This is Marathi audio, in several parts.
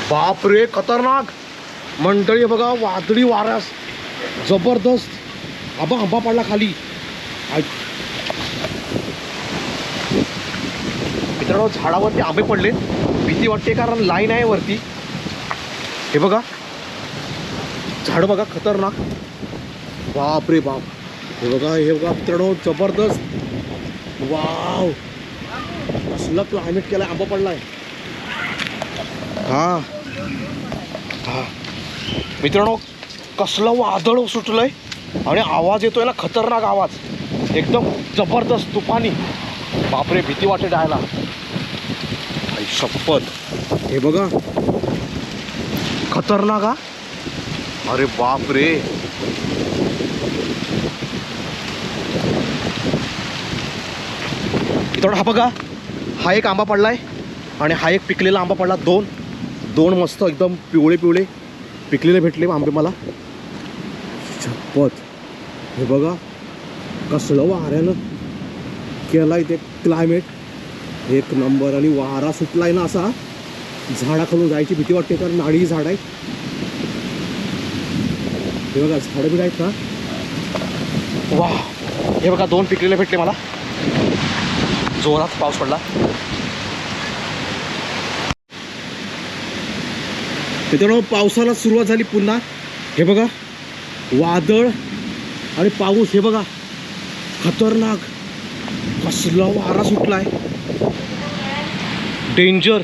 बाप रे, खतरनाक मंडळी बघा, वादळी वाऱ्यास जबरदस्त आंबा पडला खाली. मित्रांनो, झाडावरती आंबे पडले, भीती वाटते कारण लाईन आहे वरती. हे बघा झाड बघा, खतरनाक. बाप रे बाप. हे बघा मित्रांनो, जबरदस्त. वाव, कसला क्लायमेट केलाय, आंबा पडलाय. हा मित्रांनो, कसलं वादळ सुटलंय आणि आवाज येतोय ना, खतरनाक आवाज, एकदम जबरदस्त तुफानी. बापरे, भीती वाटे जायला. आई शपथ. हे बघा खतरनाक. हा, अरे बाप रे. मित्रांनो, हा बघा, हा एक आंबा पडलाय आणि हा एक पिकलेला आंबा पडला. दोन मस्त एकदम पिवळे पिकलेले भेटले आंबे मला. शपथ. हे बघा कसलं वाऱ्यानं केलाय ते क्लायमेट, एक नंबर. आणि वारा सुटलाय ना असा, झाडाखालून जायची भीती वाटते कारण नाळी झाड आहे. हे बघा झाडं बी आहेत ना. वा, हे बघा 2 पिकलेले भेटले मला. जोरात पाऊस पडला. मित्रांनो, पावसाला सुरुवात झाली पुन्हा. हे बघा वादळ आणि पाऊस. हे बघा खतरनाक, कसला वारा सुटलाय, डेंजर.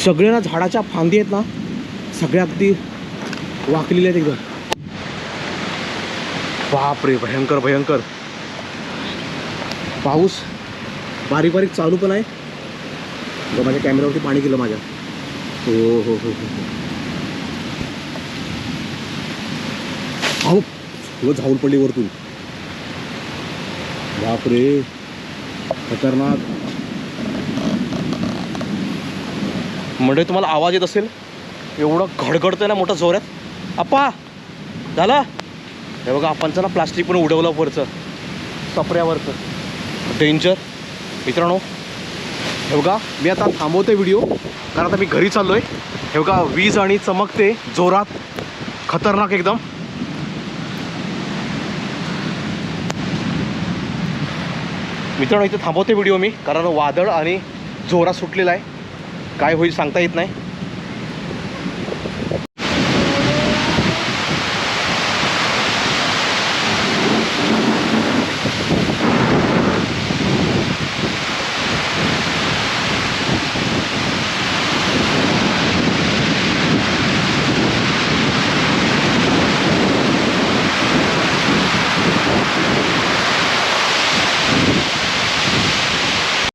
सगळे ना झाडाच्या फांदी आहेत ना, सगळ्या अगदी वाकलेल्या आहेत एकदम. बापरे, भयंकर भयंकर पाऊस. बारीक बारीक चालू पण आहे. तर माझ्या कॅमेऱ्यावरती पाणी गेलं माझ्या. हो हो हो हो. अहो, सगळं झाऊल पडली वरतून. बापरे, खतरनाक. म्हणजे तुम्हाला आवाज येत असेल, एवढं घडघडतंय ना मोठं जोरात. आप्पा झालं. हे बघा, आपणचं ना प्लास्टिक पण उडवलं वरचं, सपऱ्यावरचं. डेंजर. मित्रांनो, हे बघा, मी आता थांबवते व्हिडिओ कारण आता मी घरी चाललो आहे. हे बघा, वीज आणि चमकते जोरात, खतरनाक एकदम. मित्रांनो, इथे थांबवते व्हिडिओ मी कारण वादळ आणि जोरात सुटलेला आहे. काय होईल सांगता येत नाही.